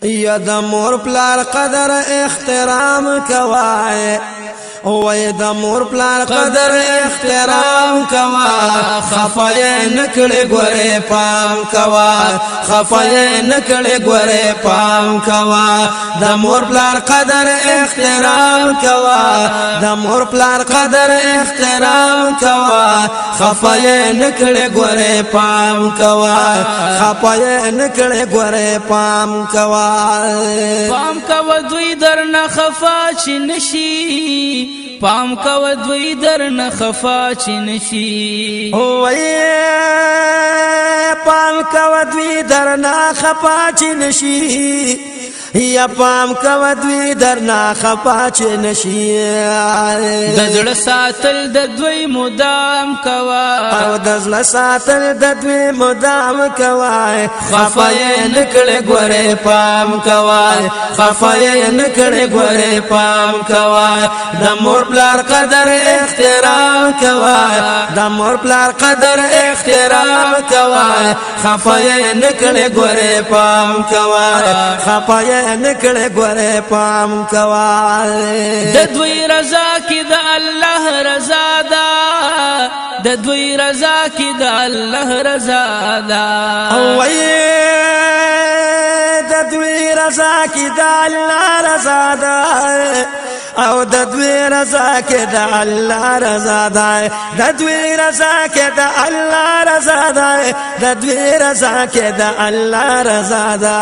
یا د مور پلار قدر احترام کوای وای د مور پلار قدر احترام کوا خفای نکړې ګوره پام کوا خفای نکړې ګوره پام کوا د مور پلار قدر احترام کوا د مور پلار قدر احترام کوا خفای نکړې ګوره پام کوا خفای نکړې ګوره پام کوا دوی درنه خفا چ نشي پام کو دوی درنه خفا چ نشي وای پام کو دوی درنه خفا چ نشي یا پام کو دوی درنه خفا چ نشي د زړه ساتل د دوی مدام کوا او د زړه ساتل د دوی مدام کوا خفای نکړې ګوره پام کوا خفای نکړې ګوره پام کوا د مور پلار قدر احترام کوا د مور پلار قدر احترام کوا خفای نکړې ګوره پام کوا خفای نکړې ګوره پام کوا د دوی رضا کې د الله رضا ده د دوی رضا کې د الله رضا ده وای د دوی رضا کې د الله رضا ده او د دوی رضا کې د الله رضا ده د دوی رضا کې د الله رضا ده د دوی رضا کې د الله رضا ده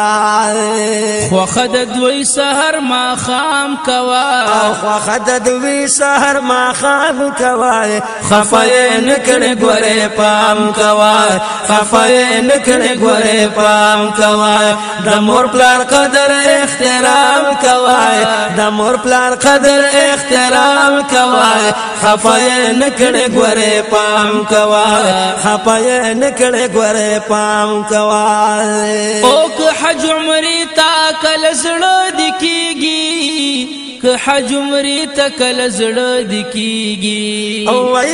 خو خد دوی سحر ما خام کوا خو خد دوی سحر ما خام کوا خفای نکړې ګوره پام کوا خفای نکړې ګوره پام کوا د مور پلار قدر احترام کوا د مور پلار قدر احترام کوا خفای نکړې ګوره پام کوا خفای نکړې ګوره پام کوا او که حج عمرې تا کله زړه د کیږي که حج عمرې تا کله زړه د کیږي وای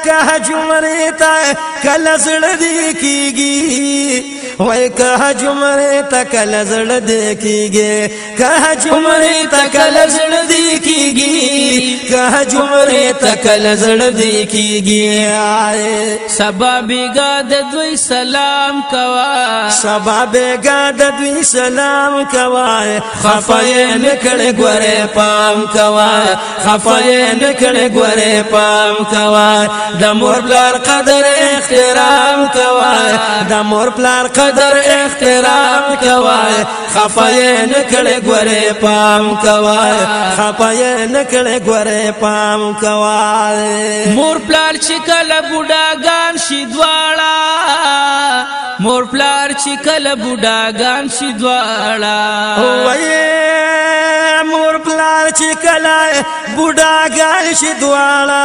که حج عمرې تا کله زړه د کیږي وای که حج عمرې تا کله زړه د کیږي که حج عمرې تا کله زړه د کیږي که حج عمرې تا کله زړه د کیږي سبا بیګا د دوی سلام کوا سبا بیګا د دوی سلام کوا خفای نکړې ګوره پام کوا خفای نکړې ګوره پام کوا د مور پلار قدر احترام کوا د مور پلار قدر احترام کوا خفای نکړې ګوره پام کوا خفای نکړې ګوره پام کوا مور پلار چې کله بوډاګان شي دواړه مور پلار چې کله بوډاګان شي دواړه وای مور پلار چې کله بوډاګان شي دواړه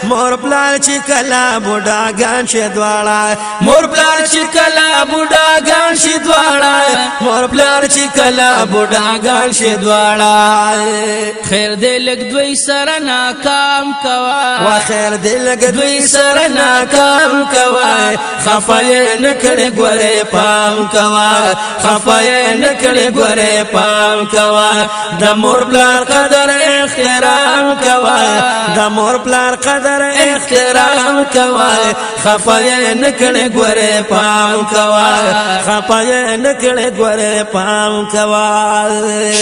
مور پلار چې کله بوډاګان شي دواړه مور پلار چې کله بوډاګان شي دواړه مور پلار چې کله بوډاګان شي دواړه خیر دې لګ دوی سره ناکام کوا وا خیر دې لګ دوی سره ناکام کوا خفای نکړې ګوره پام کوا خفای نکړې ګوره پام کوا د مور پلار قدر احترام کوا د مور پلار قدر احترام کوا خفای نکړې ګوره پام کوا خفای نکړې ګوره پام کوا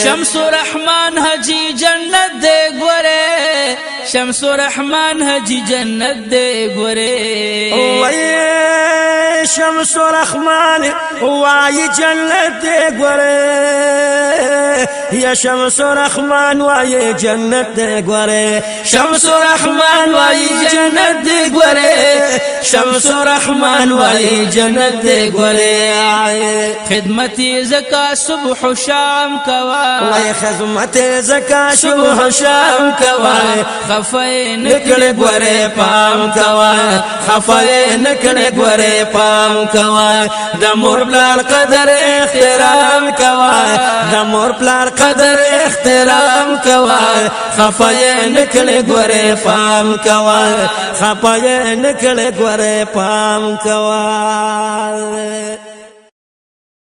شمس الرحمن حجی جنت دې ګوره شمس الرحمن حجی جنت دې ګوره وای شمس الرحمن وای جنت دې ګوره یا شمس الرحمن وای جنت دې ګوره شمس الرحمن وای جنت دې ګوره شمس الرحمن وای جنت دې ګوره خدمت زکا صبح و شام کوا وای خدمت زکا صبح و شام کوا خفای نکړې ګوره پام کوا خفای نکړې ګوره پام کوا د مور پلار قدر احترام کوا د مور پلار قدر احترام کوا خفای نکړې ګوره پام کوا خفای نکړې ګوره پام کوا